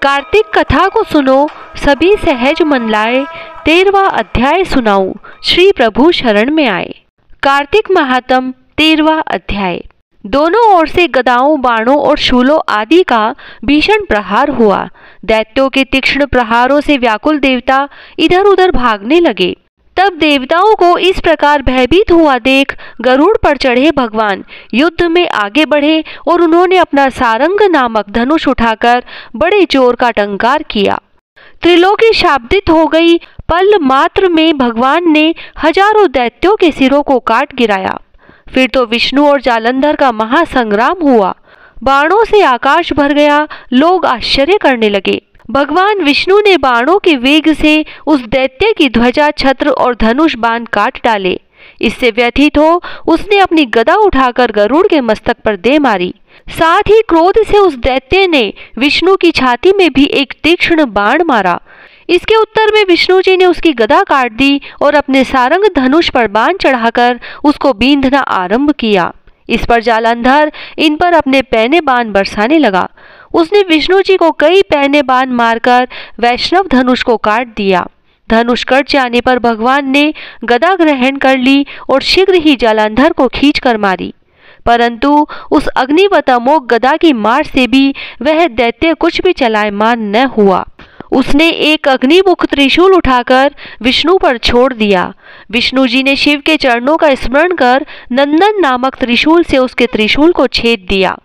कार्तिक कथा को सुनो, सभी सहज मन लाए। 13वां अध्याय सुनाऊं, श्री प्रभु शरण में आए। कार्तिक महात्म 13वां अध्याय। दोनों ओर से गदाओं, बाणों और शूलों आदि का भीषण प्रहार हुआ। दैत्यों के तीक्ष्ण प्रहारों से व्याकुल देवता इधर उधर भागने लगे। तब देवताओं को इस प्रकार भयभीत हुआ देख गरुड़ पर चढ़े भगवान युद्ध में आगे बढ़े और उन्होंने अपना सारंग नामक धनुष उठाकर बड़े जोर का टंकार किया। त्रिलोकी शाब्दित हो गई। पल मात्र में भगवान ने हजारों दैत्यों के सिरों को काट गिराया। फिर तो विष्णु और जालंधर का महासंग्राम हुआ। बाणों से आकाश भर गया। लोग आश्चर्य करने लगे। भगवान विष्णु ने बाणों के वेग से उस दैत्य की ध्वजा, छत्र और धनुष बाण काट डाले। इससे व्यथित हो उसने अपनी गदा उठाकर गरुड़ के मस्तक पर दे मारी। साथ ही क्रोध से उस दैत्य ने विष्णु की छाती में भी एक तीक्ष्ण बाण मारा। इसके उत्तर में विष्णु जी ने उसकी गदा काट दी और अपने सारंग धनुष पर बाण चढ़ाकर उसको बींधना आरंभ किया। इस पर जालंधर इन पर अपने पैने बाण बरसाने लगा। उसने विष्णु जी को कई पैने बाण मारकर वैष्णव धनुष को काट दिया। धनुष कट जाने पर भगवान ने गदा ग्रहण कर ली और शीघ्र ही जालंधर को खींचकर मारी। परंतु उस अग्निवतमोक गदा की मार से भी वह दैत्य कुछ भी चलायमान न हुआ। उसने एक अग्निमुख त्रिशूल उठाकर विष्णु पर छोड़ दिया। विष्णु जी ने शिव के चरणों का स्मरण कर नंदन नामक त्रिशूल से उसके त्रिशूल को छेद दिया।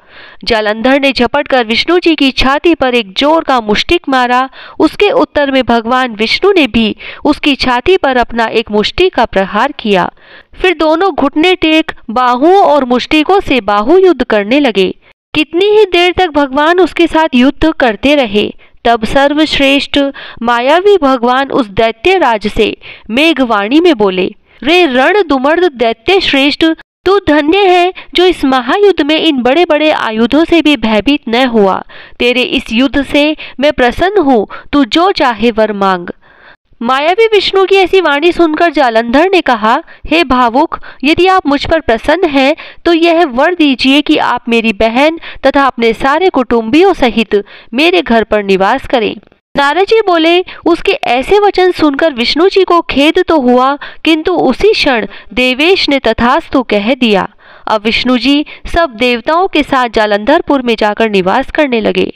जालंधर ने झपट कर विष्णु जी की छाती पर एक जोर का मुष्टिक मारा। उसके उत्तर में भगवान विष्णु ने भी उसकी छाती पर अपना एक मुष्टि का प्रहार किया। फिर दोनों घुटने टेक बाहुओं और मुष्टिकों से बाहु युद्ध करने लगे। कितनी ही देर तक भगवान उसके साथ युद्ध करते रहे। तब सर्वश्रेष्ठ मायावी भगवान उस दैत्य राज से मेघवाणी में बोले, रे रण दुमर्द दैत्य श्रेष्ठ, तू धन्य है जो इस महायुद्ध में इन बड़े बड़े आयुधों से भी भयभीत न हुआ। तेरे इस युद्ध से मैं प्रसन्न हूँ। तू जो चाहे वर मांग। मायावी विष्णु की ऐसी वाणी सुनकर जालंधर ने कहा, हे भावुक, यदि आप मुझ पर प्रसन्न हैं तो यह वर दीजिए कि आप मेरी बहन तथा अपने सारे कुटुंबियों सहित मेरे घर पर निवास करें। नारद जी बोले, उसके ऐसे वचन सुनकर विष्णु जी को खेद तो हुआ, किंतु उसी क्षण देवेश ने तथास्तु कह दिया। अब विष्णु जी सब देवताओं के साथ जालंधरपुर में जाकर निवास करने लगे।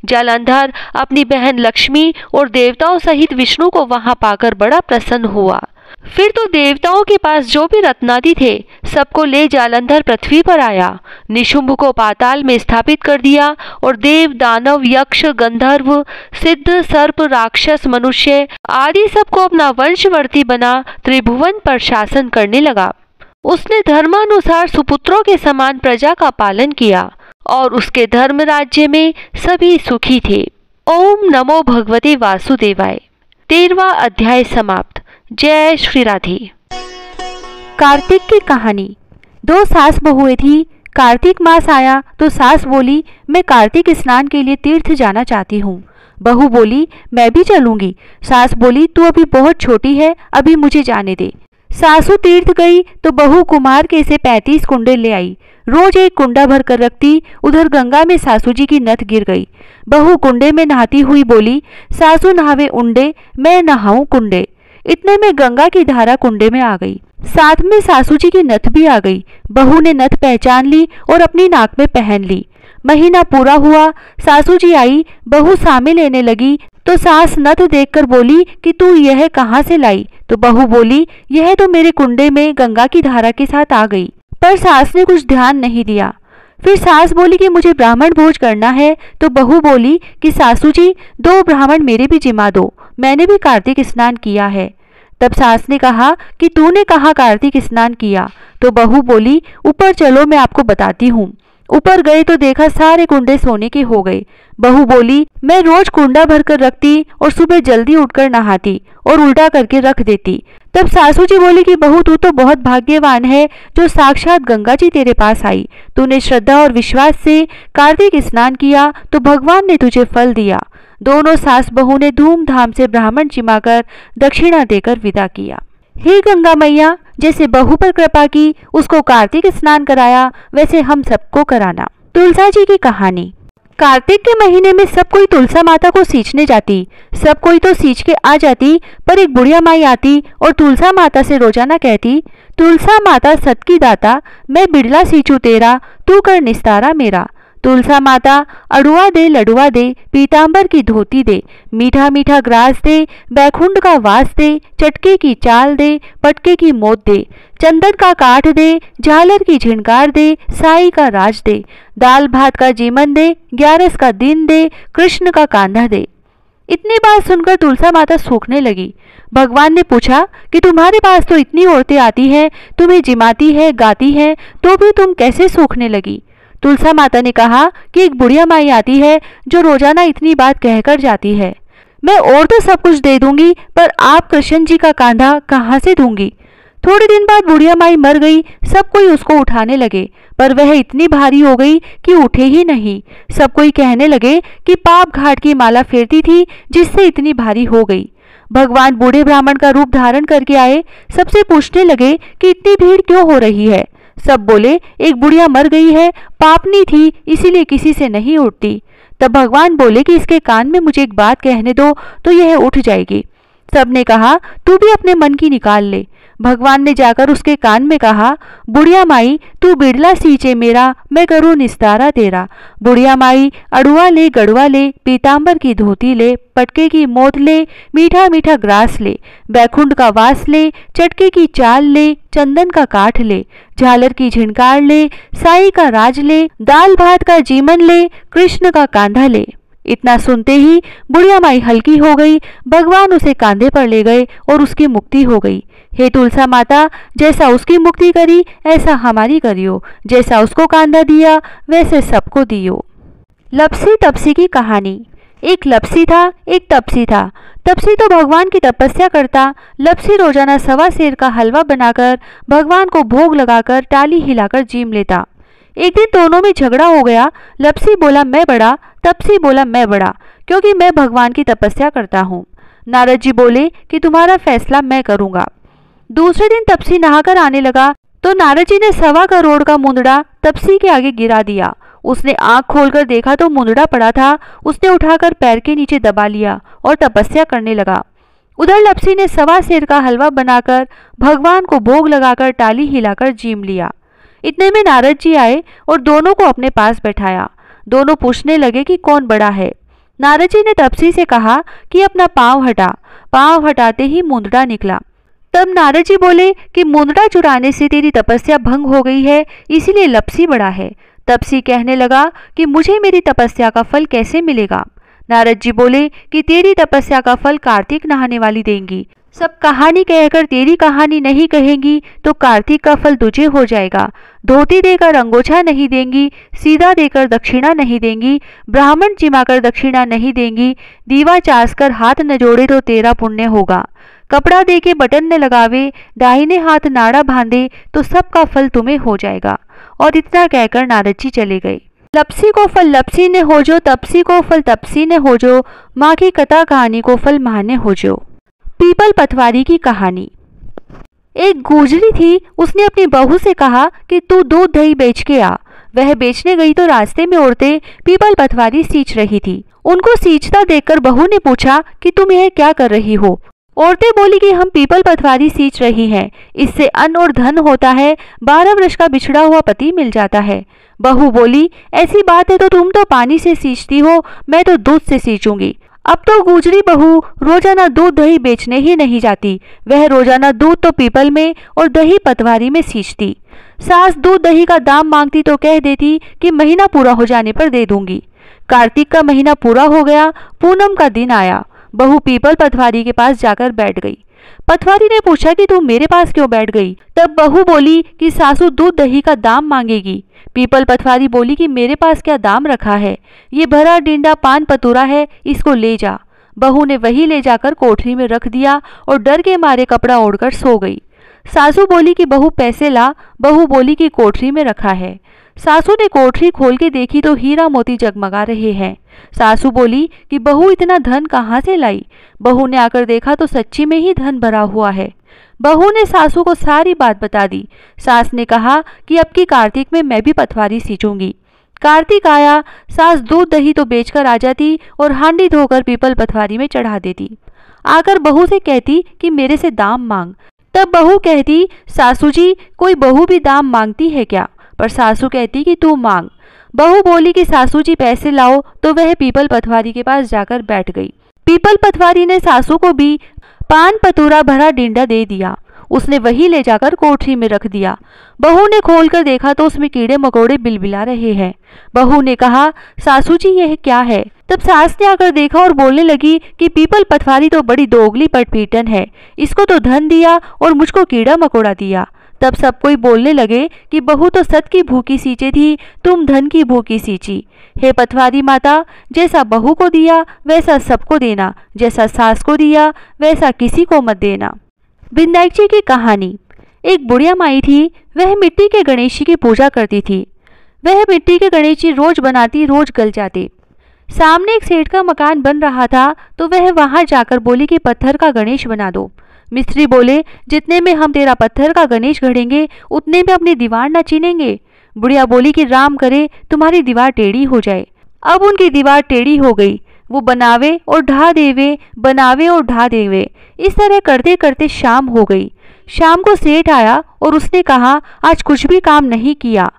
जालंधर अपनी बहन लक्ष्मी और देवताओं सहित विष्णु को वहां पाकर बड़ा प्रसन्न हुआ। फिर तो देवताओं के पास जो भी रत्नादि थे सबको ले जालंधर पृथ्वी पर आया। निशुंभ को पाताल में स्थापित कर दिया और देव, दानव, यक्ष, गंधर्व, सिद्ध, सर्प, राक्षस, मनुष्य आदि सबको अपना वंशवर्ती बना त्रिभुवन पर शासन करने लगा। उसने धर्मानुसार सुपुत्रों के समान प्रजा का पालन किया और उसके धर्म राज्य में सभी सुखी थे। ओम नमो भगवते वासुदेवाय। 13वां अध्याय समाप्त। जय श्री राधे। कार्तिक की कहानी। 2 सास बहुएं थी। कार्तिक मास आया तो सास बोली, मैं कार्तिक स्नान के लिए तीर्थ जाना चाहती हूँ। बहू बोली, मैं भी चलूंगी। सास बोली, तू अभी बहुत छोटी है, अभी मुझे जाने दे। सासू तीर्थ गई तो बहू कुमार के से 35 कुंडे ले आई। रोज एक कुंडा भर कर रखती। उधर गंगा में सासू जी की नथ गिर गई। बहू कुंडे में नहाती हुई बोली, सासू नहावे उंडे, मैं नहाऊं कुंडे। इतने में गंगा की धारा कुंडे में आ गई। साथ में सासू जी की नथ भी आ गई। बहू ने नथ पहचान ली और अपनी नाक में पहन ली। महीना पूरा हुआ। सासू जी आई। बहू सामे लेने लगी तो सास नथ देखकर बोली कि तू यह कहाँ से लाई? तो बहू बोली, यह तो मेरे कुंडे में गंगा की धारा के साथ आ गई। पर सास ने कुछ ध्यान नहीं दिया। फिर सास बोली कि मुझे ब्राह्मण भोज करना है। तो बहू बोली कि सासू जी 2 ब्राह्मण मेरे भी जिमा दो, मैंने भी कार्तिक स्नान किया है। तब सास ने कहा कि तूने कहाँ कार्तिक स्नान किया? तो बहू बोली, ऊपर चलो मैं आपको बताती हूँ। ऊपर गए तो देखा सारे कुंडे सोने के हो गए। बहू बोली, मैं रोज कुंडा भरकर रखती और सुबह जल्दी उठकर नहाती और उल्टा करके रख देती। तब सासू जी बोली कि बहू तू तो बहुत भाग्यवान है जो साक्षात गंगा जी तेरे पास आई। तूने श्रद्धा और विश्वास से कार्तिक स्नान किया तो भगवान ने तुझे फल दिया। दोनों सास बहू ने धूमधाम से ब्राह्मण जिमाकर दक्षिणा देकर विदा किया। हे गंगा मैया, जैसे बहू पर कृपा की, उसको कार्तिक स्नान कराया, वैसे हम सबको कराना। तुलसा जी की कहानी। कार्तिक के महीने में सब कोई तुलसा माता को सींचने जाती। सब कोई तो सींच के आ जाती, पर एक बुढ़िया माई आती और तुलसा माता से रोजाना कहती, तुलसा माता सत की दाता, मैं बिड़ला सींचू तेरा, तू कर निस्तारा मेरा। तुलसा माता अड़ुआ दे लडुआ दे, पीतांबर की धोती दे, मीठा मीठा ग्रास दे, बैकुंठ का वास दे, चटके की चाल दे, पटके की मोत दे, चंदन का काठ दे, झालर की झिनकार दे, साई का राज दे, दाल भात का जीवन दे, 11 का दिन दे, कृष्ण का कांधा दे। इतनी बात सुनकर तुलसा माता सूखने लगी। भगवान ने पूछा कि तुम्हारे पास तो इतनी औरतें आती हैं, तुम्हें जिमाती है, गाती हैं, तो भी तुम कैसे सूखने लगी? तुलसा माता ने कहा कि एक बुढ़िया माई आती है जो रोजाना इतनी बात कहकर जाती है। मैं और तो सब कुछ दे दूंगी, पर आप कृष्ण जी का कांधा कहाँ से दूंगी? थोड़े दिन बाद बुढ़िया माई मर गई। सब कोई उसको उठाने लगे, पर वह इतनी भारी हो गई कि उठे ही नहीं। सब कोई कहने लगे कि पाप घाट की माला फेरती थी जिससे इतनी भारी हो गई। भगवान बूढ़े ब्राह्मण का रूप धारण करके आए। सबसे पूछने लगे कि इतनी भीड़ क्यों हो रही है? सब बोले, एक बुढ़िया मर गई है, पापनी थी, इसीलिए किसी से नहीं उठती। तब भगवान बोले कि इसके कान में मुझे एक बात कहने दो तो यह उठ जाएगी। सबने कहा, तू भी अपने मन की निकाल ले। भगवान ने जाकर उसके कान में कहा, बुढ़िया माई तू बिड़ला सींचे मेरा, मैं करूँ निस्तारा तेरा। बुढ़िया माई अड़ुआ ले गड़ुआ ले, पीतांबर की धोती ले, पटके की मोत ले, मीठा मीठा ग्रास ले, बैकुंठ का वास ले, चटके की चाल ले, चंदन का काठ ले, झालर की झिनकार ले, साई का राज ले, दाल भात का जीवन ले, कृष्ण का कांधा ले। इतना सुनते ही बुढ़िया माई हल्की हो गई। भगवान उसे कांधे पर ले गए और उसकी मुक्ति हो गई। हे तुलसा माता, जैसा उसकी मुक्ति करी ऐसा हमारी करियो, जैसा उसको कांधा दिया वैसे सबको दियो। लपसी तपसी की कहानी। एक लपसी था, एक तपसी था। तपसी तो भगवान की तपस्या करता। लपसी रोजाना 1.25 सेर का हलवा बनाकर भगवान को भोग लगाकर टाली हिलाकर जीम लेता। एक दिन दोनों में झगड़ा हो गया। लपसी बोला मैं बड़ा, तपसी बोला मैं बड़ा, क्योंकि मैं भगवान की तपस्या करता हूँ। नारद जी बोले कि तुम्हारा फैसला मैं करूँगा। दूसरे दिन तपसी नहाकर आने लगा तो नारद जी ने 1.25 करोड़ का मुंदड़ा तपसी के आगे गिरा दिया। उसने आंख खोलकर देखा तो मुंदड़ा पड़ा था। उसने उठाकर पैर के नीचे दबा लिया और तपस्या करने लगा। उधर लपसी ने 1.25 सेर का हलवा बनाकर भगवान को भोग लगाकर टाली हिलाकर जीम लिया। इतने में नारद जी आए और दोनों को अपने पास बैठाया। दोनों पूछने लगे कि कौन बड़ा है। नारद जी ने तपसी से कहा कि अपना पांव हटा। पांव हटाते ही मुंदड़ा निकला। तब नारद जी बोले कि मुंदड़ा चुराने से तेरी तपस्या भंग हो गई है, इसीलिए लपसी बड़ा है। तपसी कहने लगा कि मुझे मेरी तपस्या का फल कैसे मिलेगा? नारद जी बोले कि तेरी तपस्या का फल कार्तिक नहाने वाली देंगी। सब कहानी कहकर तेरी कहानी नहीं कहेंगी तो कार्तिक का फल तुझे हो जाएगा। धोती देकर अंगोछा नहीं देंगी, सीधा देकर दक्षिणा नहीं देंगी, ब्राह्मण जिमाकर दक्षिणा नहीं देंगी, दीवा चासकर हाथ न जोड़े तो तेरा पुण्य होगा। कपड़ा देके बटन न लगावे, दाहिने हाथ नाड़ा बांधे तो सबका फल तुम्हें हो जाएगा। और इतना कहकर नारद जी चले गए। लपसी को फल लपसी ने हो जो, तपसी को फल तपसी ने हो जो, माँ की कथा कहानी को फल माँ ने हो जो। पीपल पतवारी की कहानी। एक गुजरी थी। उसने अपनी बहू से कहा कि तू दूध दही बेच के आ। वह बेचने गई तो रास्ते में औरतें पीपल पतवारी सींच रही थी। उनको सींचता देखकर बहू ने पूछा कि तुम यह क्या कर रही हो? औरतें बोली कि हम पीपल पतवारी सींच रही हैं, इससे अन्न और धन होता है, 12 वर्ष का बिछड़ा हुआ पति मिल जाता है। बहू बोली, ऐसी बात है तो तुम तो पानी से सींचती हो, मैं तो दूध से सींचूंगी। अब तो गुजरी बहू रोजाना दूध दही बेचने ही नहीं जाती। वह रोजाना दूध तो पीपल में और दही पतवारी में सींचती। सास दूध दही का दाम मांगती तो कह देती कि महीना पूरा हो जाने पर दे दूंगी। कार्तिक का महीना पूरा हो गया, पूनम का दिन आया। बहू पीपल पतवारी के पास जाकर बैठ गई। पतवारी ने पूछा कि तुम मेरे पास क्यों बैठ गई? तब बहू बोली कि सासू दूध दही का दाम मांगेगी। पीपल पतवारी बोली कि मेरे पास क्या दाम रखा है, ये भरा डिंडा पान पतूरा है, इसको ले जा। बहू ने वही ले जाकर कोठरी में रख दिया और डर के मारे कपड़ा ओढ़कर सो गई। सासू बोली कि बहू पैसे ला। बहू बोली कि कोठरी में रखा है। सासू ने कोठरी खोल के देखी तो हीरा मोती जगमगा रहे हैं। सासू बोली कि बहू इतना धन कहाँ से लाई? बहू ने आकर देखा तो सच्ची में ही धन भरा हुआ है। बहू ने सासू को सारी बात बता दी। सास ने कहा कि अब की कार्तिक में मैं भी पतवारी सींचूंगी। कार्तिक आया, सास दूध दही तो बेचकर आ जाती और हांडी धोकर पीपल पथवारी में चढ़ा देती। आकर बहू से कहती कि मेरे से दाम मांग। तब बहू कहती, सासू जी कोई बहू भी दाम मांगती है क्या? पर सासू कहती कि तू मांग। बहू बोली कि सासू जी पैसे लाओ, तो वह पीपल पथवारी के पास जाकर बैठ गई। पीपल पथवारी ने सासू को भी पान पतूरा भरा डिंडा दे दिया। उसने वही ले जाकर कोठरी में रख दिया। बहू ने खोलकर देखा तो उसमें कीड़े मकोड़े बिलबिला रहे हैं। बहू ने कहा, सासू जी यह क्या है? तब सास ने आकर देखा और बोलने लगी कि पीपल पथवारी तो बड़ी दोगली पटपीटन है, इसको तो धन दिया और मुझको कीड़ा मकोड़ा दिया। तब सब कोई बोलने लगे कि बहू तो सत की भूखी सींचे थी, तुम धन की भूखी सींची। हे पथवारी माता, जैसा बहू को दिया वैसा सबको देना, जैसा सास को दिया वैसा किसी को मत देना। विनायक जी की कहानी। एक बुढ़िया माई थी, वह मिट्टी के गणेश जी की पूजा करती थी। वह मिट्टी के गणेश जी रोज बनाती, रोज गल जाते। सामने एक सेठ का मकान बन रहा था, तो वह वहां जाकर बोली कि पत्थर का गणेश बना दो। मिस्त्री बोले, जितने में हम तेरा पत्थर का गणेश गढ़ेंगे उतने में अपनी दीवार न चीनेंगे। बुढ़िया बोली कि राम करे तुम्हारी दीवार टेढ़ी हो जाए। अब उनकी दीवार टेढ़ी हो गई। वो बनावे और ढा देवे, बनावे और ढा देवे। इस तरह करते करते शाम हो गई। शाम को सेठ आया और उसने कहा, आज कुछ भी काम नहीं किया।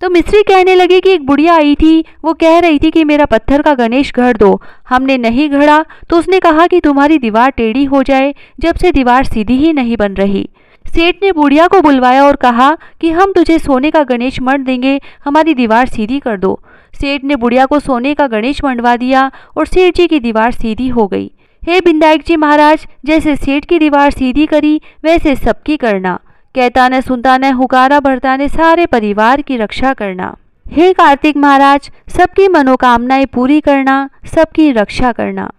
तो मिस्त्री कहने लगे कि एक बुढ़िया आई थी, वो कह रही थी कि मेरा पत्थर का गणेश गढ़ दो। हमने नहीं गढ़ा तो उसने कहा कि तुम्हारी दीवार टेढ़ी हो जाए, जब से दीवार सीधी ही नहीं बन रही। सेठ ने बुढ़िया को बुलवाया और कहा कि हम तुझे सोने का गणेश मंड देंगे, हमारी दीवार सीधी कर दो। सेठ ने बुढ़िया को सोने का गणेश मंडवा दिया और सेठ जी की दीवार सीधी हो गई। हे विनायक जी महाराज, जैसे सेठ की दीवार सीधी करी वैसे सबकी करना। कहता न सुनता न हुकारा भरता ने सारे परिवार की रक्षा करना। हे कार्तिक महाराज, सबकी मनोकामनाएं पूरी करना, सबकी रक्षा करना।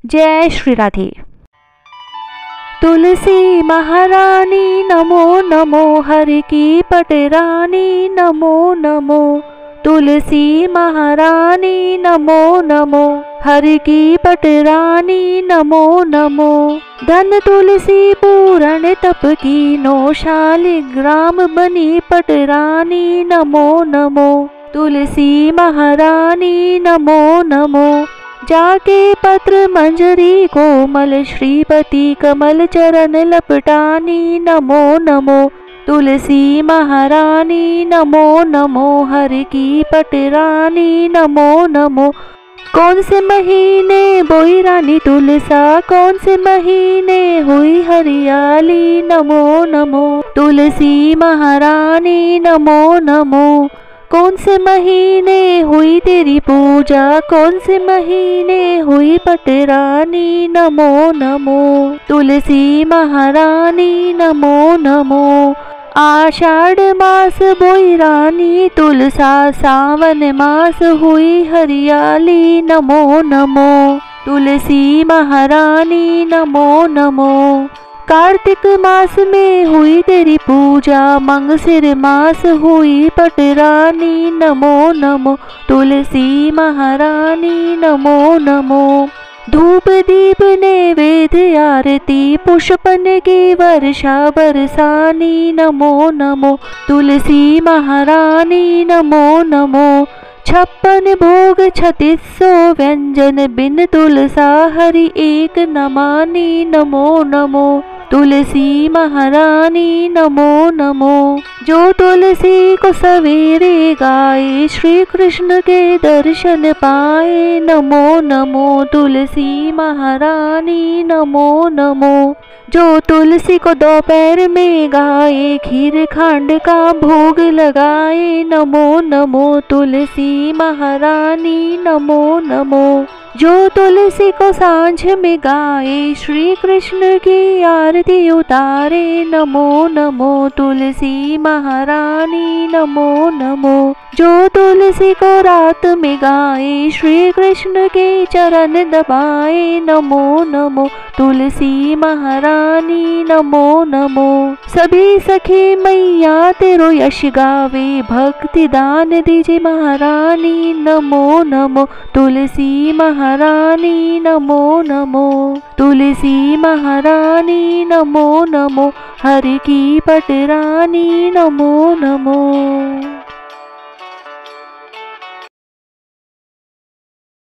जय श्री राधे। तुलसी महारानी नमो नमो, हर की पटरानी नमो नमो। तुलसी महारानी नमो नमो, हर की पटरानी नमो नमो। धन तुलसी पूरण तप की नो, शालिग्राम बनी पटरानी नमो नमो। तुलसी महारानी नमो नमो। जाके पत्र मंजरी कोमल, श्रीपति कमल चरण लपटानी नमो नमो। तुलसी महारानी नमो नमो, हर की पटरानी नमो नमो। कौन से महीने बोई रानी तुलसा, कौन से महीने हुई हरियाली नमो नमो। तुलसी महारानी नमो नमो। कौन से महीने हुई तेरी पूजा, कौन से महीने हुई पटरानी नमो नमो। तुलसी महारानी नमो नमो। आषाढ़ मास बोई रानी तुलसा, सावन मास हुई हरियाली नमो नमो। तुलसी महारानी नमो नमो। कार्तिक मास में हुई तेरी पूजा, मंगसिर मास हुई पटरानी नमो नमो। तुलसी महारानी नमो नमो। धूप दीप नैवेद्य आरती, पुष्पन की वर्षा बरसानी नमो नमो। तुलसी महारानी नमो नमो। 56 भोग 3600 व्यंजन, बिन तुलसा हरि एक नमानी नमो नमो। तुलसी महारानी नमो नमो। जो तुलसी को सवेरे गाए, श्री कृष्ण के दर्शन पाए नमो नमो। तुलसी महारानी नमो नमो। जो तुलसी को दोपहर में गाए, खीर खांड का भोग लगाए नमो नमो। तुलसी महारानी नमो नमो। जो तुलसी को सांझ में गाए, श्री कृष्ण की आरती उतारे नमो नमो। तुलसी महारानी नमो नमो। जो तुलसी को रात में गाए, श्री कृष्ण के चरण दबाए नमो नमो। तुलसी महारानी नमो नमो। सभी सखी मैया तेरो यश गावे, भक्ति दान दीजिए महारानी नमो नमो। तुलसी महारानी नमो नमो। तुलसी महारानी नमो नमो, हर की पटरानी नमो नमो।